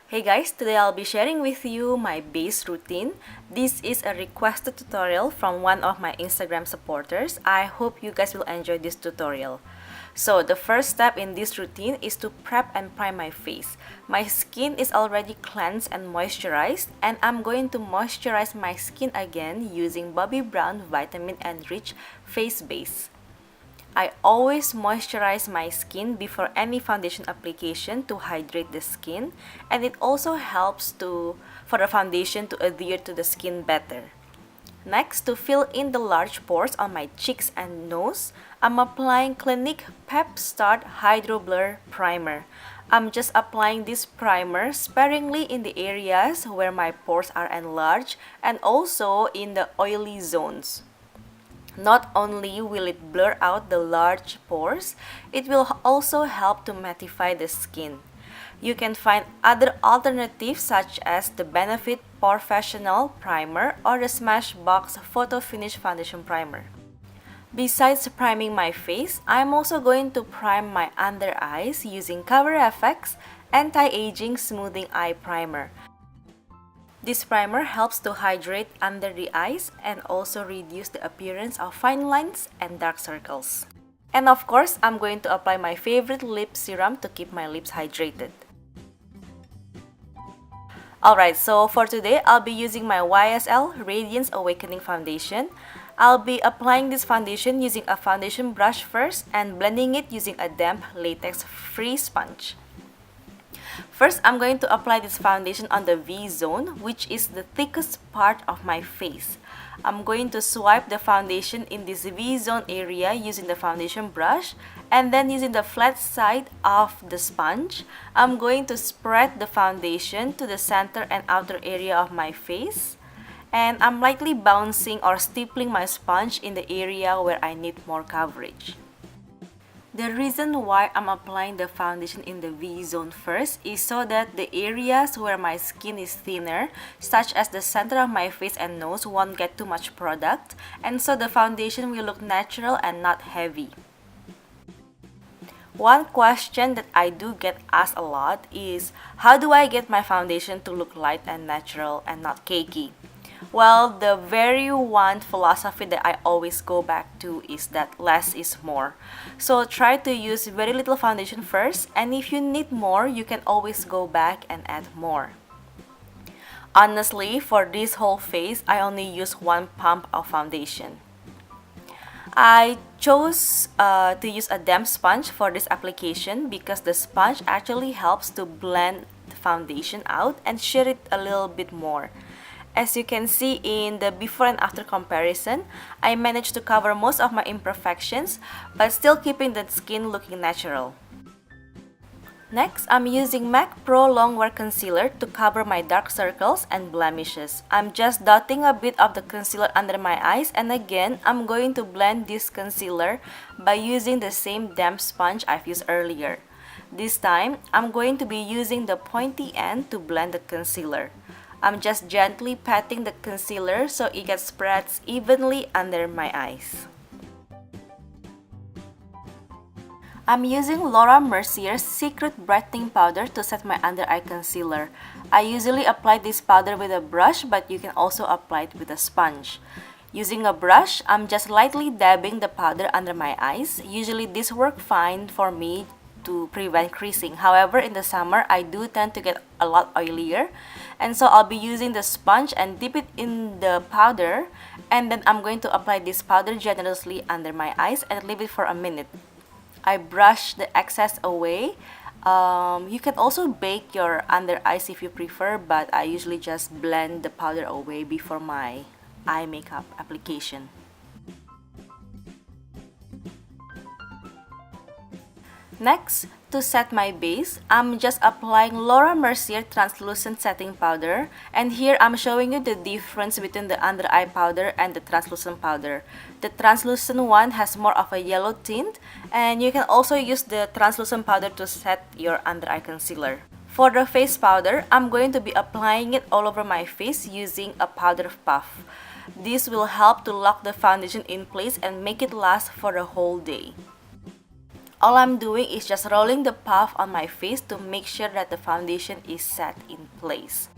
Hey guys, today I'll be sharing with you my base routine. This is a requested tutorial from one of my Instagram supporters. I hope you guys will enjoy this tutorial. So the first step in this routine is to prep and prime my face. My skin is already cleansed and moisturized, and I'm going to moisturize my skin again using Bobbi Brown Vitamin Enriched Face Base. I always moisturize my skin before any foundation application to hydrate the skin, and it also helps for the foundation to adhere to the skin better. Next, to fill in the large pores on my cheeks and nose, I'm applying Clinique Pep Start Hydroblur Primer. I'm just applying this primer sparingly in the areas where my pores are enlarged and also in the oily zones. Not only will it blur out the large pores, it will also help to mattify the skin. You can find other alternatives such as the Benefit Professional Primer or the Smashbox Photo Finish Foundation Primer. Besides priming my face, I'm also going to prime my under eyes using Cover FX Anti-Aging Smoothing Eye Primer. This primer helps to hydrate under the eyes and also reduce the appearance of fine lines and dark circles. And of course, I'm going to apply my favorite lip serum to keep my lips hydrated. Alright, so for today, I'll be using my YSL Radiance Awakening Foundation. I'll be applying this foundation using a foundation brush first and blending it using a damp latex-free sponge. First, I'm going to apply this foundation on the V-zone, which is the thickest part of my face. I'm going to swipe the foundation in this V-zone area using the foundation brush, and then using the flat side of the sponge, I'm going to spread the foundation to the center and outer area of my face. And I'm lightly bouncing or stippling my sponge in the area where I need more coverage. The reason why I'm applying the foundation in the V-zone first is so that the areas where my skin is thinner, such as the center of my face and nose, won't get too much product, and so the foundation will look natural and not heavy. One question that I do get asked a lot is, how do I get my foundation to look light and natural and not cakey? Well, the very one philosophy that I always go back to is that less is more. So try to use very little foundation first, and if you need more, you can always go back and add more. Honestly, for this whole face, I only use one pump of foundation. I chose to use a damp sponge for this application because the sponge actually helps to blend the foundation out and shade it a little bit more. As you can see in the before and after comparison, I managed to cover most of my imperfections, but still keeping the skin looking natural. Next, I'm using MAC Pro Longwear Concealer to cover my dark circles and blemishes. I'm just dotting a bit of the concealer under my eyes, and again, I'm going to blend this concealer by using the same damp sponge I've used earlier. This time, I'm going to be using the pointy end to blend the concealer. I'm just gently patting the concealer so it gets spreads evenly under my eyes. I'm using Mercier's Secret Brightening Powder to set my under eye concealer. I usually apply this powder with a brush, but you can also apply it with a sponge. Using a brush, I'm just lightly dabbing the powder under my eyes. Usually this works fine for me to prevent creasing. However, in the summer, I do tend to get a lot oilier, and so I'll be using the sponge and dip it in the powder, and then I'm going to apply this powder generously under my eyes and leave it for a minute. I brush the excess away. You can also bake your under eyes if you prefer, but I usually just blend the powder away before my eye makeup application. Next, to set my base, I'm just applying Mercier Translucent Setting Powder, and here I'm showing you the difference between the under eye powder and the translucent powder. The translucent one has more of a yellow tint, and you can also use the translucent powder to set your under eye concealer. For the face powder, I'm going to be applying it all over my face using a powder puff. This will help to lock the foundation in place and make it last for the whole day. All I'm doing is just rolling the puff on my face to make sure that the foundation is set in place.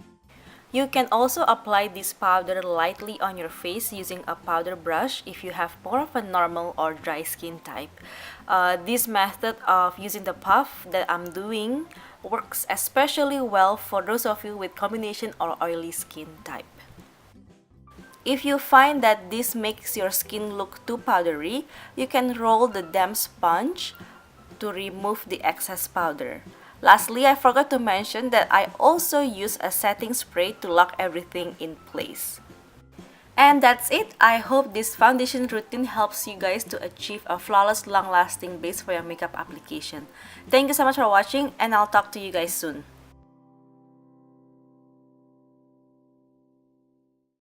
You can also apply this powder lightly on your face using a powder brush if you have more of a normal or dry skin type. This method of using the puff that I'm doing works especially well for those of you with combination or oily skin type. If you find that this makes your skin look too powdery, you can roll the damp sponge to remove the excess powder. Lastly, I forgot to mention that I also use a setting spray to lock everything in place. And that's it. I hope this foundation routine helps you guys to achieve a flawless, long-lasting base for your makeup application. Thank you so much for watching, and I'll talk to you guys soon.